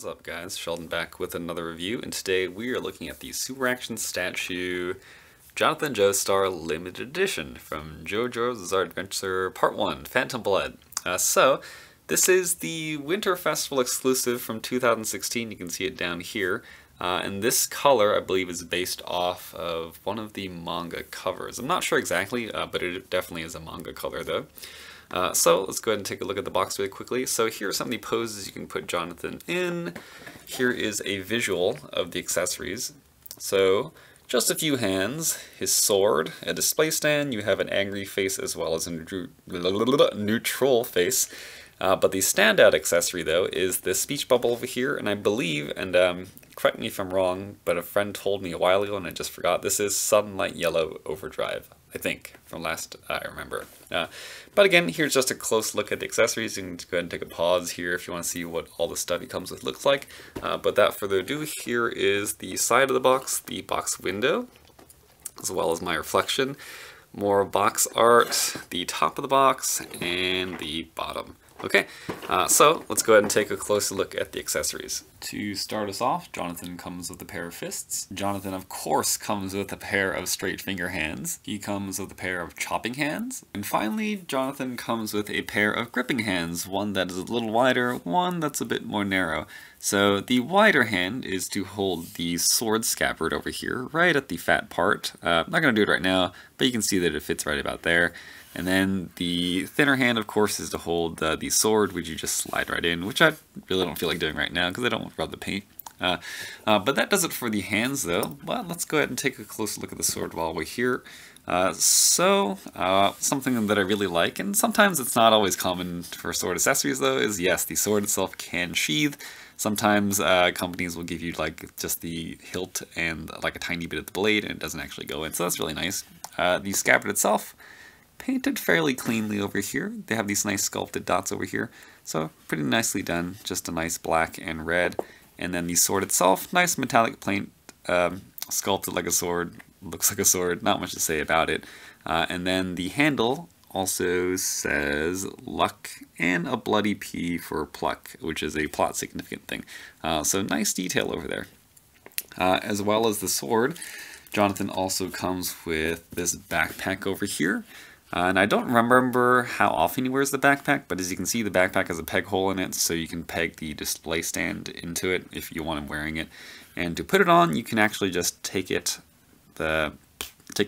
What's up guys, Sheldon back with another review, and today we are looking at the Super Action Statue Jonathan Joestar Limited Edition from JoJo's Bizarre Adventure Part 1, Phantom Blood. This is the Winter Festival exclusive from 2016, you can see it down here, and this color I believe is based off of one of the manga covers. I'm not sure exactly, but it definitely is a manga color though. So let's go ahead and take a look at the box really quickly. So here are some of the poses you can put Jonathan in. Here is a visual of the accessories. So just a few hands, his sword, a display stand, you have an angry face as well as a neutral face. But the standout accessory though is this speech bubble over here, and I believe, and correct me if I'm wrong, but a friend told me a while ago and I just forgot, this is Sunlight Yellow Overdrive. I think, from last I remember. But again, here's just a close look at the accessories. You can go ahead and take a pause here if you want to see what all the stuff he comes with looks like. But without further ado, here is the side of the box window, as well as my reflection. More box art, the top of the box, and the bottom. Okay, so let's go ahead and take a closer look at the accessories. To start us off, Jonathan comes with a pair of fists. Jonathan, of course, comes with a pair of straight finger hands. He comes with a pair of chopping hands. And finally, Jonathan comes with a pair of gripping hands, one that is a little wider, one that's a bit more narrow. So the wider hand is to hold the sword scabbard over here, right at the fat part. I'm not going to do it right now, but you can see that it fits right about there. And then the thinner hand, of course, is to hold the sword, which you just slide right in, which I really don't feel like doing right now because I don't want to rub the paint. But that does it for the hands, though. Well, let's go ahead and take a close look at the sword while we're here. Something that I really like, and sometimes it's not always common for sword accessories, though, is yes, the sword itself can sheath. Sometimes companies will give you like just the hilt and like a tiny bit of the blade, and it doesn't actually go in, so that's really nice. The scabbard itself, painted fairly cleanly over here. They have these nice sculpted dots over here, so pretty nicely done. Just a nice black and red. And then the sword itself, nice metallic paint, sculpted like a sword, looks like a sword, not much to say about it. And then the handle also says luck and a bloody P for pluck, which is a plot significant thing. So nice detail over there. As well as the sword, Jonathan also comes with this backpack over here. And I don't remember how often he wears the backpack, but as you can see, the backpack has a peg hole in it, so you can peg the display stand into it if you want him wearing it. And to put it on, you can actually just take the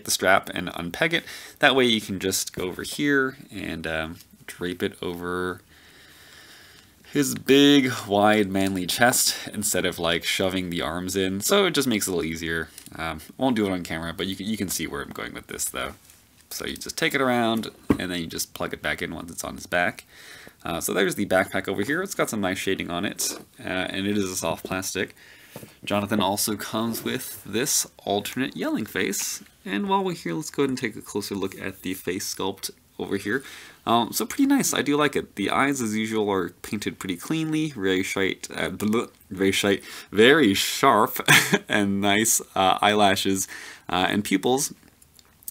strap and unpeg it. That way you can just go over here and drape it over his big, wide, manly chest instead of like shoving the arms in. So it just makes it a little easier. Won't do it on camera, but you can see where I'm going with this though. So you just take it around, and then you just plug it back in once it's on his back. So there's the backpack over here. It's got some nice shading on it, and it is a soft plastic. Jonathan also comes with this alternate yelling face. And while we're here, let's go ahead and take a closer look at the face sculpt over here. So pretty nice. I do like it. The eyes, as usual, are painted pretty cleanly, very sharp, and nice eyelashes and pupils.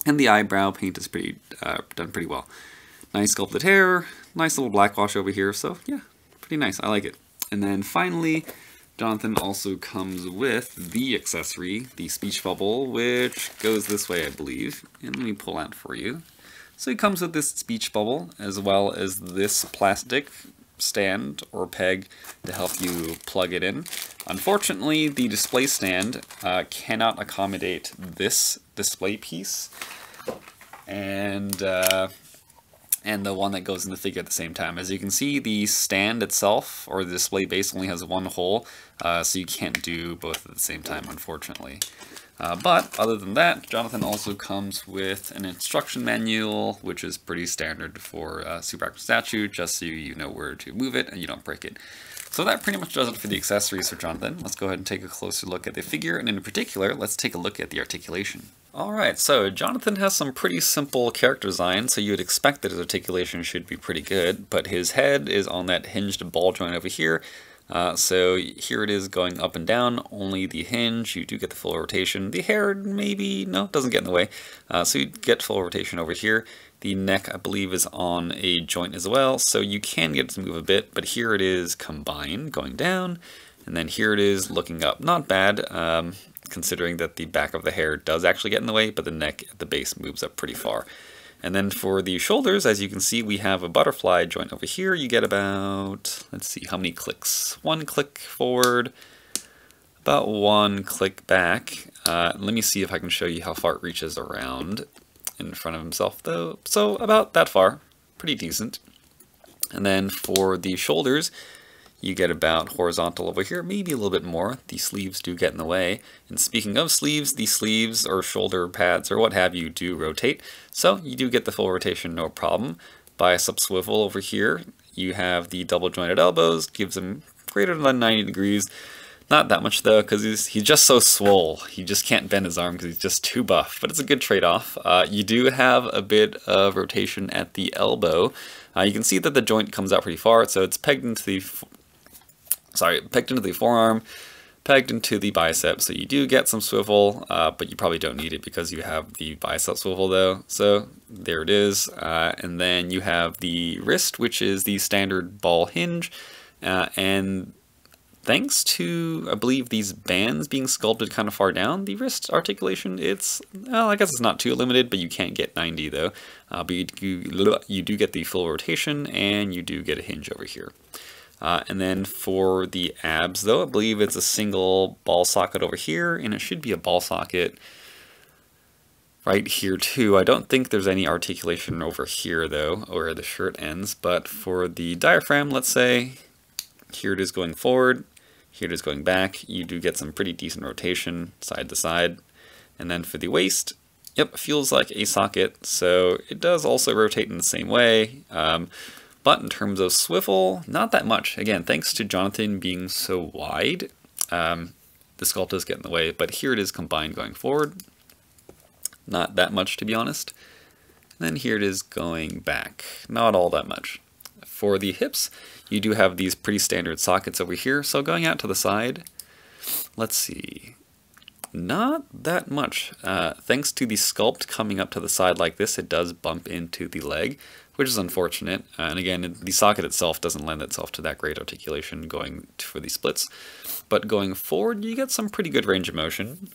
And the eyebrow paint is done pretty well. Nice sculpted hair, nice little black wash over here, so yeah, pretty nice, I like it. And then finally, Jonathan also comes with the accessory, the speech bubble, which goes this way, I believe. And let me pull out for you. So he comes with this speech bubble, as well as this plastic stand or peg to help you plug it in. Unfortunately, the display stand cannot accommodate this display piece and the one that goes in the figure at the same time. As you can see, the stand itself, or the display base, only has one hole, so you can't do both at the same time, unfortunately. But other than that, Jonathan also comes with an instruction manual, which is pretty standard for Super Action Statue, just so you know where to move it and you don't break it. So that pretty much does it for the accessories for Jonathan. Let's go ahead and take a closer look at the figure, and in particular, let's take a look at the articulation. Alright, so Jonathan has some pretty simple character design, so you would expect that his articulation should be pretty good, but his head is on that hinged ball joint over here. So here it is going up and down, only the hinge, you do get the full rotation. The hair, maybe, no, doesn't get in the way. So you get full rotation over here. The neck, I believe, is on a joint as well, so you can get it to move a bit, but here it is combined, going down, And then here it is looking up. Not bad, considering that the back of the hair does actually get in the way, but the neck at the base moves up pretty far. And then for the shoulders, as you can see, we have a butterfly joint over here. You get about, let's see, how many clicks? 1 click forward, about 1 click back. Let me see if I can show you how far it reaches around in front of himself, though. So about that far, pretty decent. And then for the shoulders, you get about horizontal over here, maybe a little bit more. The sleeves do get in the way. And speaking of sleeves, the sleeves or shoulder pads or what have you do rotate. So you do get the full rotation, no problem. Bicep swivel over here. You have the double jointed elbows, gives them greater than 90 degrees. Not that much though, because he's just so swole. He just can't bend his arm because he's just too buff, but it's a good trade-off. You do have a bit of rotation at the elbow. You can see that the joint comes out pretty far, so it's pegged into the forearm, pegged into the bicep, so you do get some swivel, but you probably don't need it because you have the bicep swivel though. So there it is. And then you have the wrist, which is the standard ball hinge, and thanks to, I believe, these bands being sculpted kind of far down, the wrist articulation, well, I guess it's not too limited, but you can't get 90 though. But you do get the full rotation, and you do get a hinge over here. And then for the abs though, I believe it's a single ball socket over here, and it should be a ball socket right here too. I don't think there's any articulation over here though, where the shirt ends, but for the diaphragm, let's say, here it is going forward, here it is going back. You do get some pretty decent rotation side to side. And then for the waist, yep, feels like a socket, so it does also rotate in the same way. But in terms of swivel, not that much. Again, thanks to Jonathan being so wide, the sculpt does get in the way, but here it is combined going forward. Not that much, to be honest. And then here it is going back. Not all that much. For the hips, you do have these pretty standard sockets over here, so going out to the side, let's see, not that much. Thanks to the sculpt coming up to the side like this, it does bump into the leg, which is unfortunate. And again, the socket itself doesn't lend itself to that great articulation going for the splits. But going forward, you get some pretty good range of motion.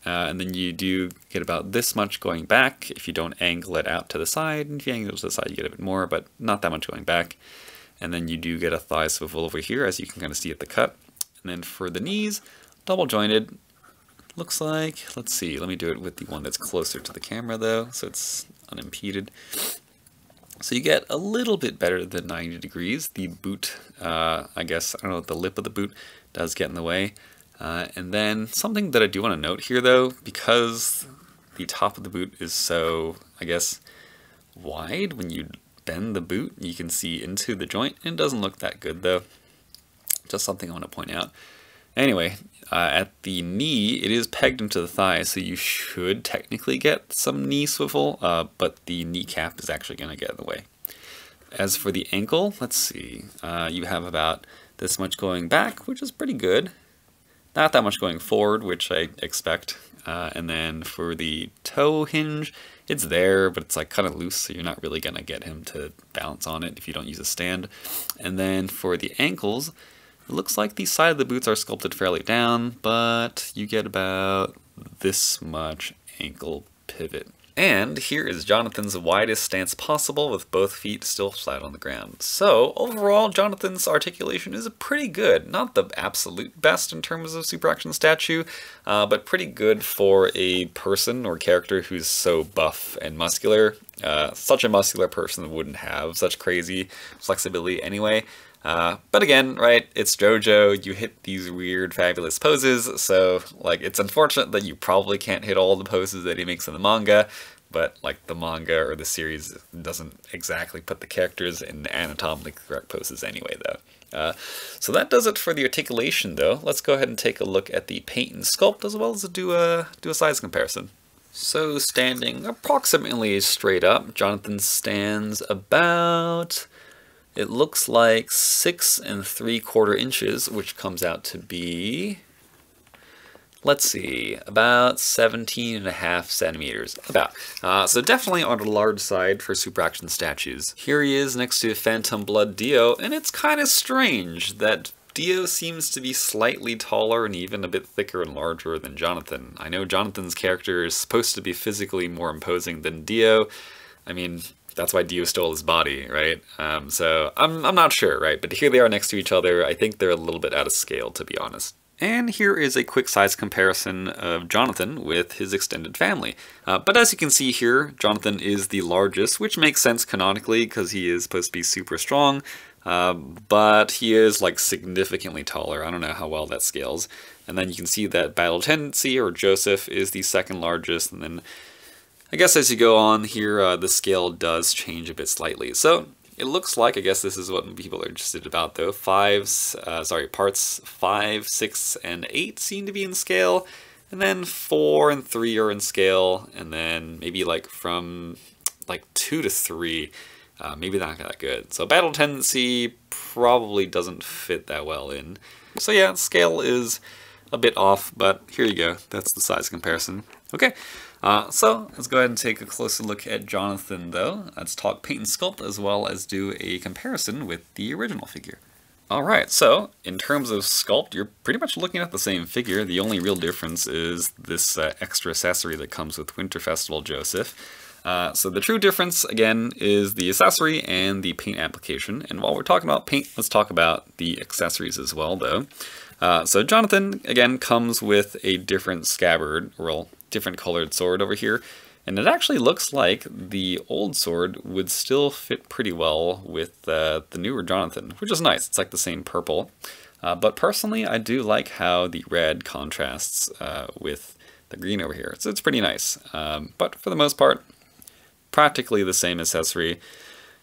And then you do get about this much going back if you don't angle it out to the side. And if you angle it to the side, you get a bit more, but not that much going back. And then you do get a thigh swivel over here, as you can kind of see at the cut. And then for the knees, double jointed. Looks like, let's see, let me do it with the one that's closer to the camera though, so it's unimpeded. So you get a little bit better than 90 degrees. The boot, I guess, I don't know, the lip of the boot does get in the way. And then something that I do want to note here though, because the top of the boot is so, I guess, wide, when you bend the boot, you can see into the joint. It doesn't look that good though. Just something I want to point out. Anyway, at the knee, it is pegged into the thigh, so you should technically get some knee swivel, but the kneecap is actually going to get in the way. As for the ankle, let's see, you have about this much going back, which is pretty good. Not that much going forward, which I expect. And then for the toe hinge, it's there, but it's like kind of loose, so you're not really going to get him to balance on it if you don't use a stand. And then for the ankles, it looks like the side of the boots are sculpted fairly down, but you get about this much ankle pivot. And here is Jonathan's widest stance possible with both feet still flat on the ground. So overall, Jonathan's articulation is pretty good. Not the absolute best in terms of super action statue, but pretty good for a person or character who's so buff and muscular. Such a muscular person wouldn't have such crazy flexibility anyway. But again, right, it's JoJo, you hit these weird, fabulous poses, so, like, it's unfortunate that you probably can't hit all the poses that he makes in the manga, but, like, the manga or the series doesn't exactly put the characters in anatomically correct poses anyway, though. So that does it for the articulation, though. Let's go ahead and take a look at the paint and sculpt, as well as do a size comparison. So, standing approximately straight up, Jonathan stands about, it looks like 6 3/4 inches, which comes out to be, let's see, about 17.5 centimeters, about. So definitely on the large side for super action statues. Here he is next to Phantom Blood Dio, and it's kind of strange that Dio seems to be slightly taller and even a bit thicker and larger than Jonathan. I know Jonathan's character is supposed to be physically more imposing than Dio. I mean, that's why Dio stole his body, right? So I'm not sure, right? But here they are next to each other. I think they're a little bit out of scale, to be honest. And here is a quick size comparison of Jonathan with his extended family. But as you can see here, Jonathan is the largest, which makes sense canonically because he is supposed to be super strong. But he is like significantly taller. I don't know how well that scales. And then you can see that Battle Tendency, or Joseph, is the second largest. And then I guess as you go on here, the scale does change a bit slightly. So it looks like, I guess this is what people are interested about though, parts 5, 6, and 8 seem to be in scale, and then 4 and 3 are in scale, and then maybe like from like 2 to 3, maybe not that good. So Battle Tendency probably doesn't fit that well in. So yeah, scale is a bit off, but here you go, that's the size comparison. Okay. So let's go ahead and take a closer look at Jonathan though. Let's talk paint and sculpt as well as do a comparison with the original figure. Alright, so in terms of sculpt, you're pretty much looking at the same figure. The only real difference is this extra accessory that comes with Winter Festival Joseph. So the true difference, again, is the accessory and the paint application. And while we're talking about paint, let's talk about the accessories as well though. So Jonathan, again, comes with a different scabbard, well, different colored sword over here, and it actually looks like the old sword would still fit pretty well with the newer Jonathan, which is nice. It's like the same purple, but personally I do like how the red contrasts with the green over here, so it's pretty nice. But for the most part, practically the same accessory,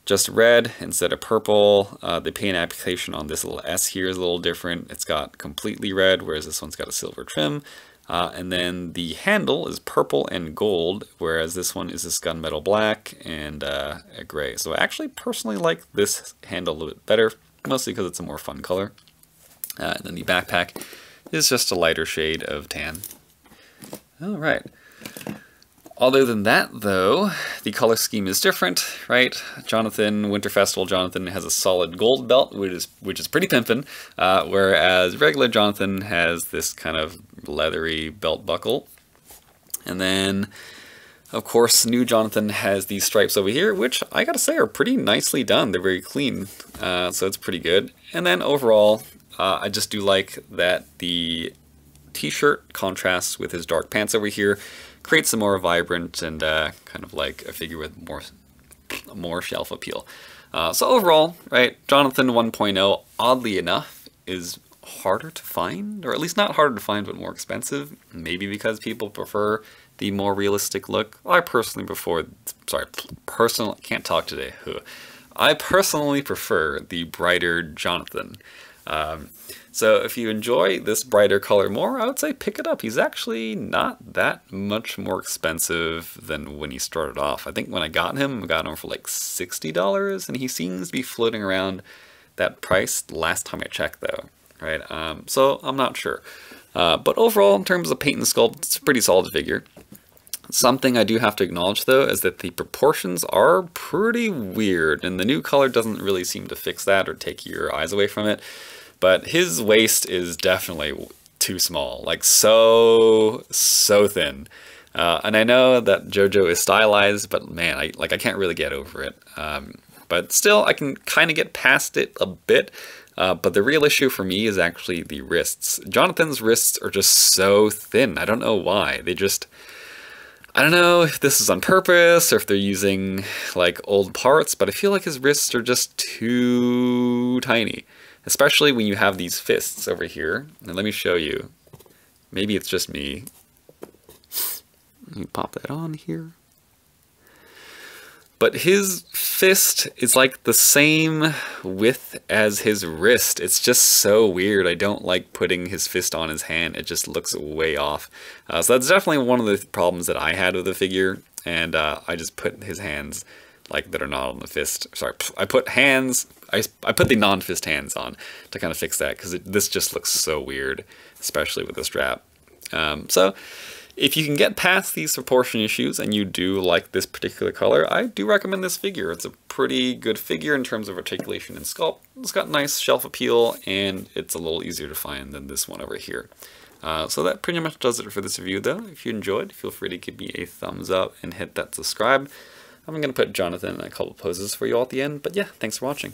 just red instead of purple. The paint application on this little S here is a little different. It's got completely red, whereas this one's got a silver trim. And then the handle is purple and gold, whereas this one is this gunmetal black and a gray. So I actually personally like this handle a little bit better, mostly because it's a more fun color. And then the backpack is just a lighter shade of tan. All right. Other than that, though, the color scheme is different, right? Jonathan, Winter Festival Jonathan has a solid gold belt, which is pretty pimpin', whereas regular Jonathan has this kind of leathery belt buckle. And then, of course, new Jonathan has these stripes over here, which I gotta say are pretty nicely done. They're very clean, so it's pretty good. And then overall, I just do like that the t-shirt contrasts with his dark pants over here, creates a more vibrant and kind of like a figure with more shelf appeal. So overall, right, Jonathan 1.0, oddly enough, is harder to find, or at least not harder to find, but more expensive. Maybe because people prefer the more realistic look. I personally can't talk today. I personally prefer the brighter Jonathan. So if you enjoy this brighter color more, I would say pick it up. He's actually not that much more expensive than when he started off. I think when I got him for like $60, and he seems to be floating around that price last time I checked though, right? So I'm not sure. But overall, in terms of paint and sculpt, it's a pretty solid figure. Something I do have to acknowledge though is that the proportions are pretty weird, and the new color doesn't really seem to fix that or take your eyes away from it. But his waist is definitely too small, like so thin. And I know that JoJo is stylized, but man, I can't really get over it. But still, I can kind of get past it a bit. But the real issue for me is actually the wrists. Jonathan's wrists are just so thin. I don't know why. I don't know if this is on purpose or if they're using like old parts, but I feel like his wrists are just too tiny. Especially when you have these fists over here. And let me show you. Maybe it's just me. Let me pop that on here. But his fist is like the same width as his wrist. It's just so weird. I don't like putting his fist on his hand. It just looks way off. So that's definitely one of the problems that I had with the figure. And I just put his hands like that are not on the fist. Sorry, I put the non-fist hands on to kind of fix that, because this just looks so weird, especially with the strap. So If you can get past these proportion issues and you do like this particular color, I do recommend this figure. It's a pretty good figure in terms of articulation and sculpt. It's got nice shelf appeal, and it's a little easier to find than this one over here. So that pretty much does it for this review though. If you enjoyed, feel free to give me a thumbs up and hit that subscribe. I'm going to put Jonathan in a couple poses for you all at the end, but yeah, thanks for watching.